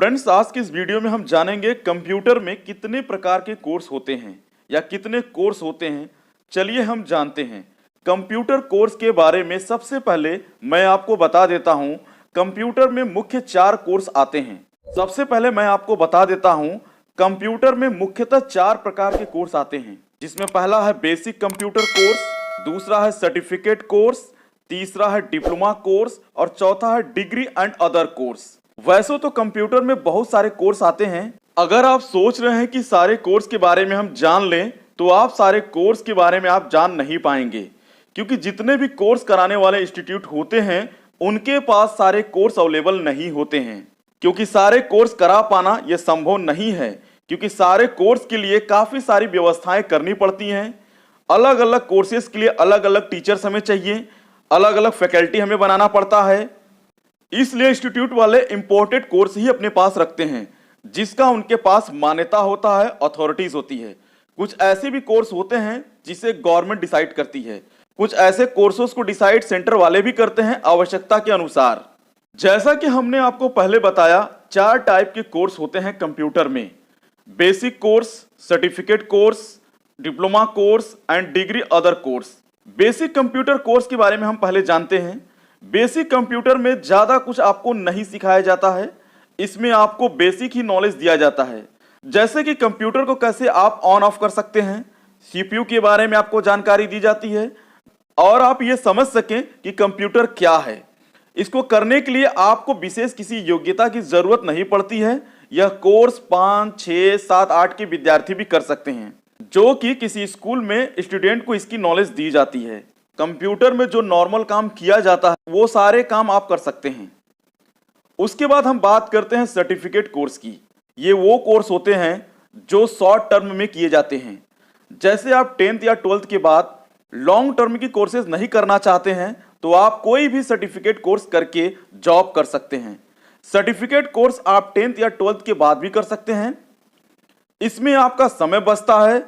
Friends, आज के इस वीडियो में हम जानेंगे कंप्यूटर में कितने प्रकार के कोर्स होते हैं या कितने कोर्स होते हैं। चलिए हम जानते हैं कंप्यूटर कोर्स के बारे में। सबसे पहले मैं आपको बता देता हूं, कंप्यूटर में मुख्य 4 कोर्स आते हैं। सबसे पहले मैं आपको बता देता हूं, कंप्यूटर में मुख्यतः 4 प्रकार के कोर्स आते हैं, जिसमें पहला है बेसिक कंप्यूटर कोर्स, दूसरा है सर्टिफिकेट कोर्स, तीसरा है डिप्लोमा कोर्स और चौथा है डिग्री एंड अदर कोर्स। वैसे तो कंप्यूटर में बहुत सारे कोर्स आते हैं। अगर आप सोच रहे हैं कि सारे कोर्स के बारे में हम जान लें, तो आप सारे कोर्स के बारे में आप जान नहीं पाएंगे, क्योंकि जितने भी कोर्स कराने वाले इंस्टीट्यूट होते हैं उनके पास सारे कोर्स अवेलेबल नहीं होते हैं। क्योंकि सारे कोर्स करा पाना यह संभव नहीं है, क्योंकि सारे कोर्स के लिए काफ़ी सारी व्यवस्थाएं करनी पड़ती हैं। अलग अलग कोर्सेज के लिए अलग अलग टीचर्स हमें चाहिए, अलग अलग फैकल्टी हमें बनाना पड़ता है। इसलिए इंस्टीट्यूट वाले इंपोर्टेड कोर्स ही अपने पास रखते हैं, जिसका उनके पास मान्यता होता है, अथॉरिटीज होती है। कुछ ऐसे भी कोर्स होते हैं जिसे गवर्नमेंट डिसाइड करती है। कुछ ऐसे कोर्सेज को डिसाइड सेंटर वाले भी करते हैं आवश्यकता के अनुसार। जैसा कि हमने आपको पहले बताया, 4 टाइप के कोर्स होते हैं कंप्यूटर में: basic course, certificate course, diploma course and degree other course. Basic computer course के बारे में हम पहले जानते हैं। बेसिक कंप्यूटर में ज़्यादा कुछ आपको नहीं सिखाया जाता है। इसमें आपको बेसिक ही नॉलेज दिया जाता है, जैसे कि कंप्यूटर को कैसे आप ऑन ऑफ कर सकते हैं, सीपीयू के बारे में आपको जानकारी दी जाती है, और आप ये समझ सकें कि कंप्यूटर क्या है। इसको करने के लिए आपको विशेष किसी योग्यता की ज़रूरत नहीं पड़ती है। यह कोर्स 5, 6, 7, 8 के विद्यार्थी भी कर सकते हैं, जो कि किसी स्कूल में स्टूडेंट को इसकी नॉलेज दी जाती है। कंप्यूटर में जो नॉर्मल काम किया जाता है वो सारे काम आप कर सकते हैं। उसके बाद हम बात करते हैं सर्टिफिकेट कोर्स की। ये वो कोर्स होते हैं जो शॉर्ट टर्म में किए जाते हैं। जैसे आप 10th या 12th के बाद लॉन्ग टर्म की कोर्सेज नहीं करना चाहते हैं, तो आप कोई भी सर्टिफिकेट कोर्स करके जॉब कर सकते हैं। सर्टिफिकेट कोर्स आप 10th या 12th के बाद भी कर सकते हैं। इसमें आपका समय बचता है,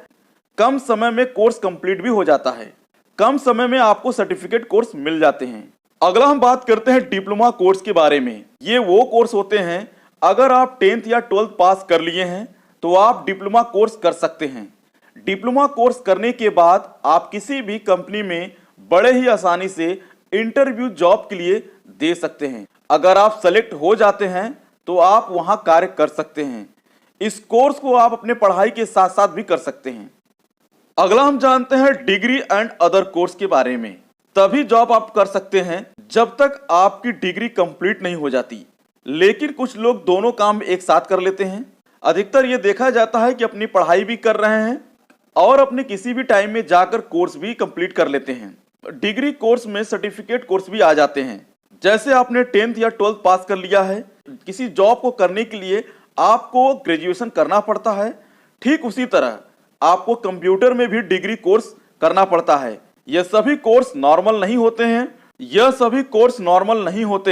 कम समय में कोर्स कंप्लीट भी हो जाता है, कम समय में आपको सर्टिफिकेट कोर्स मिल जाते हैं। अगला हम बात करते हैं डिप्लोमा कोर्स के बारे में। ये वो कोर्स होते हैं, अगर आप 10th या 12th पास कर लिए हैं तो आप डिप्लोमा कोर्स कर सकते हैं। डिप्लोमा कोर्स करने के बाद आप किसी भी कंपनी में बड़े ही आसानी से इंटरव्यू जॉब के लिए दे सकते हैं। अगर आप सेलेक्ट हो जाते हैं तो आप वहां कार्य कर सकते हैं। इस कोर्स को आप अपने पढ़ाई के साथ साथ भी कर सकते हैं। अगला हम जानते हैं डिग्री एंड अदर कोर्स के बारे में। तभी जॉब आप कर सकते हैं जब तक आपकी डिग्री कंप्लीट नहीं हो जाती, लेकिन कुछ लोग दोनों काम एक साथ कर लेते हैं। अधिकतर ये देखा जाता है कि अपनी पढ़ाई भी कर रहे हैं और अपने किसी भी टाइम में जाकर कोर्स भी कंप्लीट कर लेते हैं। डिग्री कोर्स में सर्टिफिकेट कोर्स भी आ जाते हैं। जैसे आपने 10th या 12th पास कर लिया है, किसी जॉब को करने के लिए आपको ग्रेजुएशन करना पड़ता है। ठीक उसी तरह आपको कंप्यूटर में भी डिग्री कोर्स करना पड़ता है। यह सभी कोर्स नॉर्मल नहीं होते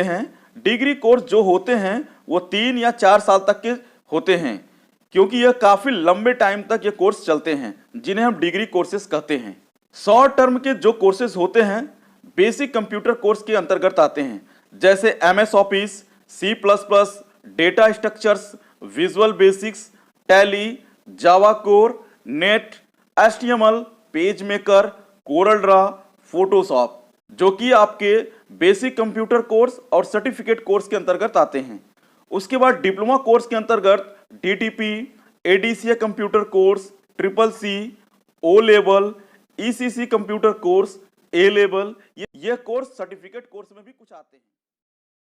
हैं। डिग्री कोर्स जो होते हैं वो 3 या 4 साल तक के होते हैं, क्योंकि यह काफ़ी लंबे टाइम तक ये कोर्स चलते हैं, जिन्हें हम डिग्री कोर्सेज कहते हैं। शॉर्ट टर्म के जो कोर्सेज होते हैं बेसिक कंप्यूटर कोर्स के अंतर्गत आते हैं, जैसे MS office, C++, data structures, visual basics, tally, Java core, net, HTML, page maker, Corel Draw, Photoshop, जो कि आपके बेसिक कंप्यूटर कोर्स और सर्टिफिकेट कोर्स के अंतर्गत आते हैं। उसके बाद डिप्लोमा कोर्स के अंतर्गत DTP, ADCA computer course, CCC, O level, ECC computer course, A level, ये कोर्स सर्टिफिकेट कोर्स में भी कुछ आते हैं।